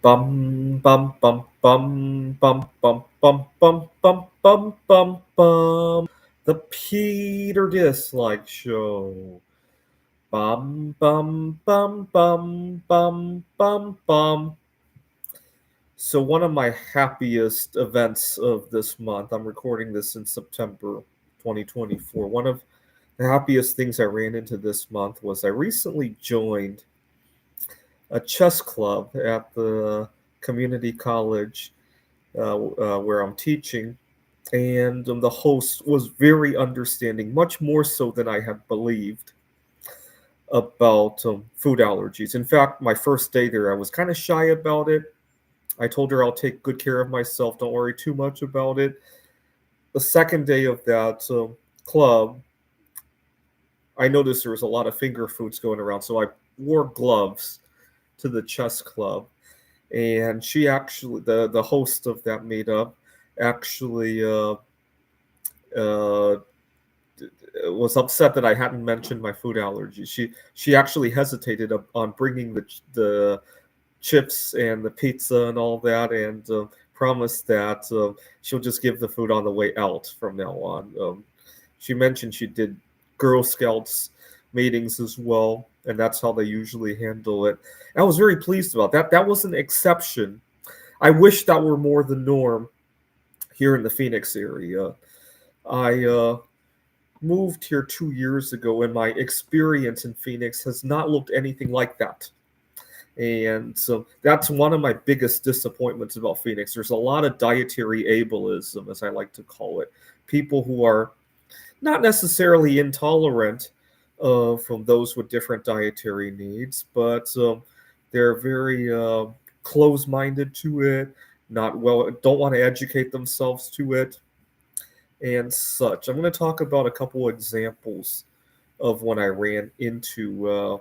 Bum bum bum bum bum bum bum bum bum bum bum bum. The Peter Dislike Show. Bum bum bum bum bum bum bum. So one of my happiest events of this month, I'm recording this in September 2024. One of the happiest things I ran into this month was I recently joined a chess club at the community college where I'm teaching, and the host was very understanding, much more so than I had believed about food allergies. In fact, my first day there, I was kind of shy about it. I told her I'll take good care of myself. Don't worry too much about it. The second day of that club, I noticed there was a lot of finger foods going around, so I wore gloves to the chess club. And she actually, the host of that meetup, actually uh, was upset that I hadn't mentioned my food allergies. She actually hesitated on bringing the chips and the pizza and all that, and promised that she'll just give the food on the way out from now on. She mentioned she did Girl Scouts meetings as well, and that's how they usually handle it. And I was very pleased about that. That was an exception. I wish that were more the norm here in the Phoenix area. I moved here 2 years ago, and my experience in Phoenix has not looked anything like that. And so that's one of my biggest disappointments about Phoenix. There's a lot of dietary ableism, as I like to call it. People who are not necessarily intolerant from those with different dietary needs, but they're very close-minded to it, not well, don't want to educate themselves to it, and such. I'm going to talk about a couple examples of when I ran into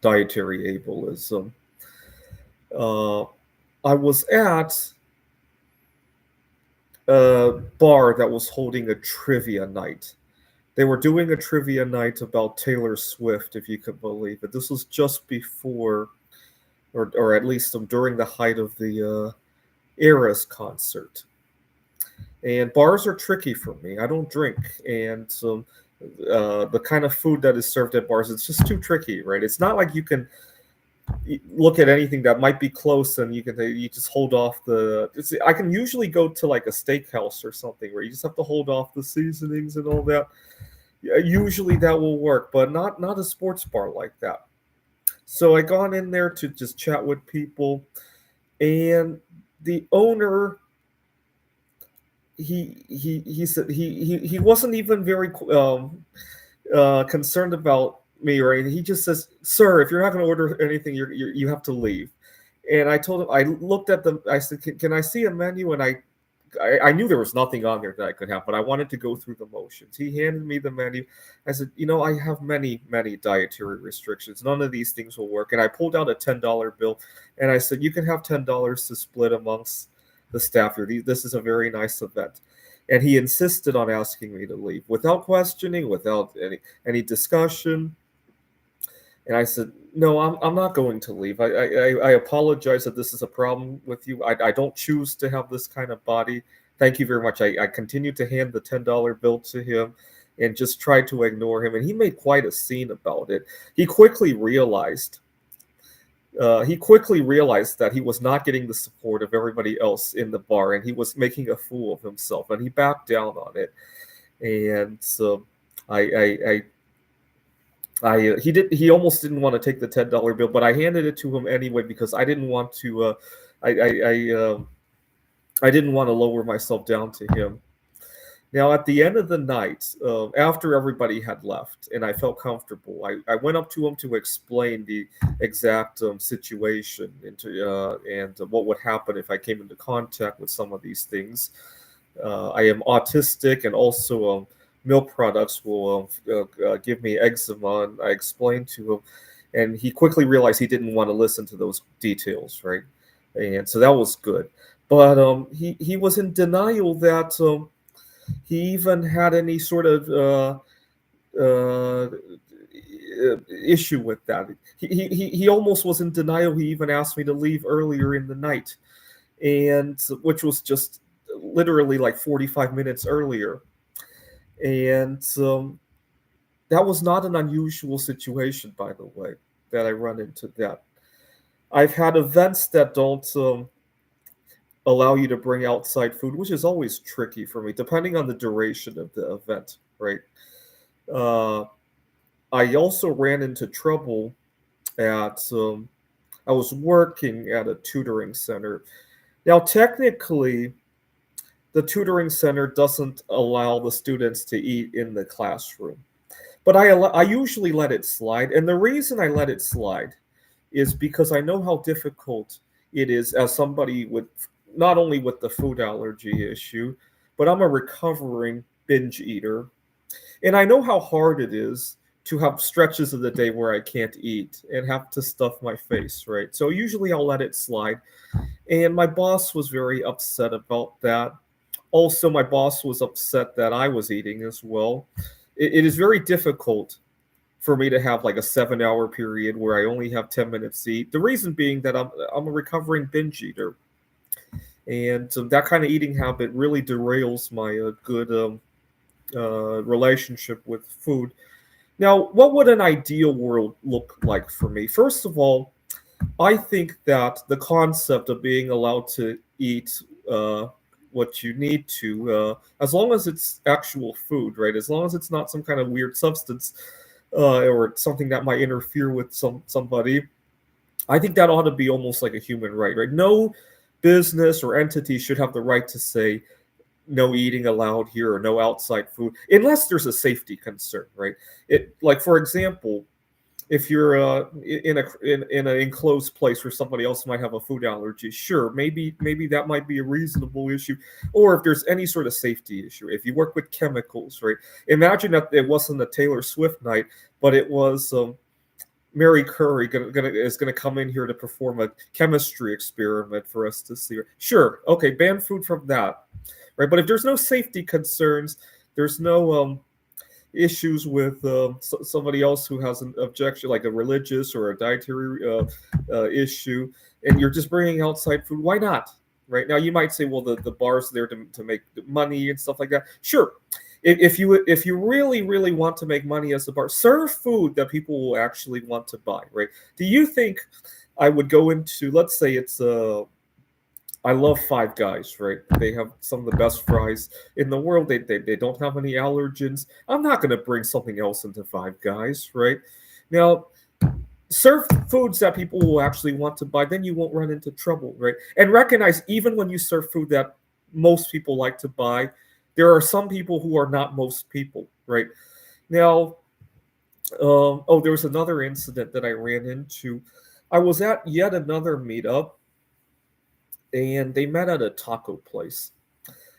dietary ableism. Uh, I was at a bar that was holding a trivia night. They were doing a trivia night about Taylor Swift, if you could believe it. This was just before, or at least during the height of the Eras concert. And bars are tricky for me. I don't drink, and the kind of food that is served at bars, it's just too tricky, right? It's not like you can look at anything that might be close and you just hold off I can usually go to like a steakhouse or something where you just have to hold off the seasonings and all that. Usually that will work, but not a sports bar like that. So I gone in there to just chat with people, and the owner, he said he wasn't even very concerned about me or anything. He just says, "Sir, if you're not going to order anything, you have to leave." And I told him, I looked at them. I said, "Can I see a menu?" And I knew there was nothing on there that I could have, but I wanted to go through the motions. He handed me the menu. I said, I have many dietary restrictions. None of these things will work. And I pulled out a $10 bill, and I said, you can have $10 to split amongst the staff here. This is a very nice event. And he insisted on asking me to leave without questioning, without any discussion. And I said, no, I'm not going to leave. I apologize that this is a problem with you. I don't choose to have this kind of body. Thank you very much. I continued to hand the $10 bill to him and just tried to ignore him. And he made quite a scene about it. He quickly realized that he was not getting the support of everybody else in the bar, and he was making a fool of himself, and he backed down on it. And so he almost didn't want to take the $10 bill, but I handed it to him anyway because I didn't want to I didn't want to lower myself down to him. Now, at the end of the night, after everybody had left and I felt comfortable, I went up to him to explain the exact situation and what would happen if I came into contact with some of these things. I am autistic, and also milk products will give me eczema. And I explained to him, and he quickly realized he didn't want to listen to those details, right? And so that was good. But he was in denial that he even had any sort of issue with that. He almost was in denial. He even asked me to leave earlier in the night, and which was just literally like 45 minutes earlier. And that was not an unusual situation, by the way, that I run into that. I've had events that don't allow you to bring outside food, which is always tricky for me, depending on the duration of the event, right? Uh, I also ran into trouble at, I was working at a tutoring center. Now, technically, the tutoring center doesn't allow the students to eat in the classroom. But I usually let it slide. And the reason I let it slide is because I know how difficult it is as somebody with not only with the food allergy issue, but I'm a recovering binge eater. And I know how hard it is to have stretches of the day where I can't eat and have to stuff my face, right? So usually I'll let it slide. And my boss was very upset about that. Also, my boss was upset that I was eating as well. It is very difficult for me to have like a 7 hour period where I only have 10 minutes to eat. The reason being that I'm a recovering binge eater. And that kind of eating habit really derails my good relationship with food. Now, what would an ideal world look like for me? First of all, I think that the concept of being allowed to eat what you need to, as long as it's actual food, right? As long as it's not some kind of weird substance or something that might interfere with somebody, I think that ought to be almost like a human right, right? No business or entity should have the right to say no eating allowed here or no outside food, unless there's a safety concern, right? It, like, for example, if you're in an enclosed place where somebody else might have a food allergy, sure, maybe that might be a reasonable issue. Or if there's any sort of safety issue, if you work with chemicals, right? Imagine that it wasn't a Taylor Swift night, but it was Mary Curry is gonna come in here to perform a chemistry experiment for us to see. Sure, okay, ban food from that, right? But if there's no safety concerns, there's no issues with somebody else who has an objection, like a religious or a dietary issue, and you're just bringing outside food, why not? Right now, you might say, well, the bar's there to make money and stuff like that. Sure, if you really want to make money as a bar, serve food that people will actually want to buy, right? Do you think I would go into, let's say it's I love Five Guys, right? They have some of the best fries in the world. They don't have any allergens. I'm not going to bring something else into Five Guys, right? Now, serve foods that people will actually want to buy, then you won't run into trouble, right? And recognize, even when you serve food that most people like to buy, there are some people who are not most people, right? Now, there was another incident that I ran into. I was at yet another meetup, and they met at a taco place.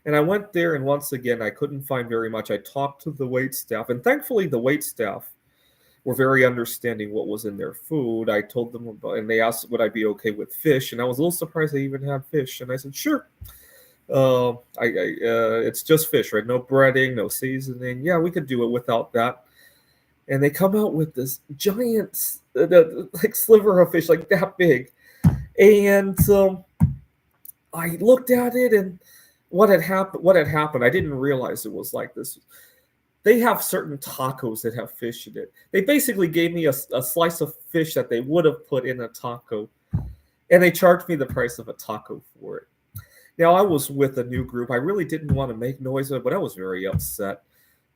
And I went there, and once again, I couldn't find very much. I talked to the wait staff, and thankfully, the wait staff were very understanding what was in their food. I told them about, and they asked would I be okay with fish, and I was a little surprised they even had fish. And I said, sure. It's just fish, right? No breading, no seasoning. Yeah, we could do it without that. And they come out with this giant, like sliver of fish, like that big, and I looked at it, and what had happened, I didn't realize it was like this. They have certain tacos that have fish in it. They basically gave me a slice of fish that they would have put in a taco, and they charged me the price of a taco for it. Now, I was with a new group. I really didn't want to make noise, but I was very upset.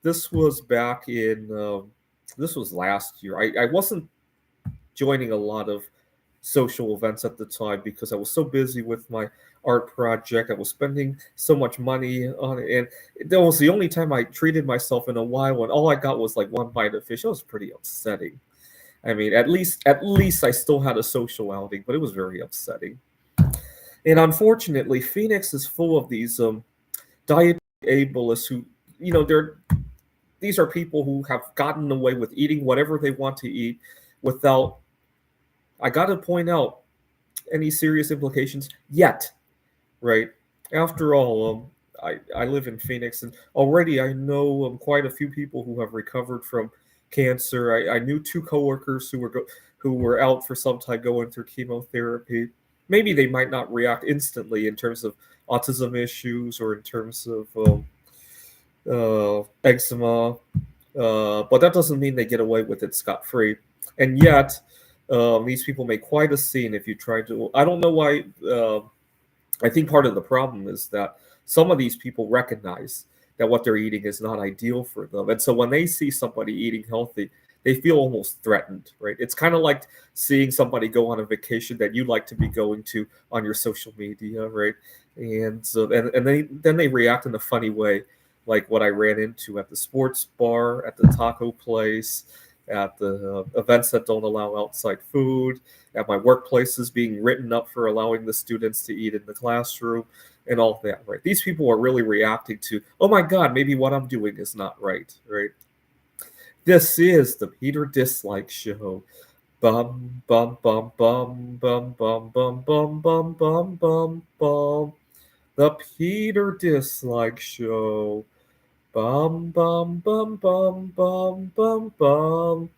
This was back in, this was last year. I wasn't joining a lot of social events at the time because I was so busy with my art project. I was spending so much money on it, and that was the only time I treated myself in a while, and all I got was like one bite of fish. It was pretty upsetting. I mean, at least I still had a social outing, but it was very upsetting. And unfortunately, Phoenix is full of these dietary ableists who, these are people who have gotten away with eating whatever they want to eat without, I got to point out, any serious implications yet, right? After all, I live in Phoenix, and already I know quite a few people who have recovered from cancer. I knew two coworkers who were out for some time going through chemotherapy. Maybe they might not react instantly in terms of autism issues or in terms of eczema, but that doesn't mean they get away with it scot free. And yet, these people make quite a scene if you try to. I don't know why. I think part of the problem is that some of these people recognize that what they're eating is not ideal for them. And so when they see somebody eating healthy, they feel almost threatened, right? It's kind of like seeing somebody go on a vacation that you'd like to be going to on your social media, right? And so and then they react in a funny way, like what I ran into at the sports bar, at the taco place, at the events that don't allow outside food, at my workplaces being written up for allowing the students to eat in the classroom and all that, right? These people are really reacting to, oh my God, maybe what I'm doing is not right, right? This is the Peter Dislike Show. Bum, bum, bum, bum, bum, bum, bum, bum, bum, bum, bum, bum. The Peter Dislike Show. Bum, bum, bum, bum, bum, bum, bum.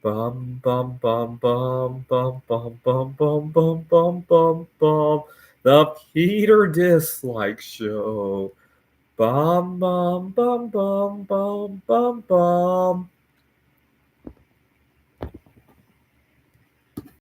Bum bum bum bum bum bum bum bum bum bum bum bum. The Peter Dislike Show. Bum bum bum bum bum bum bum.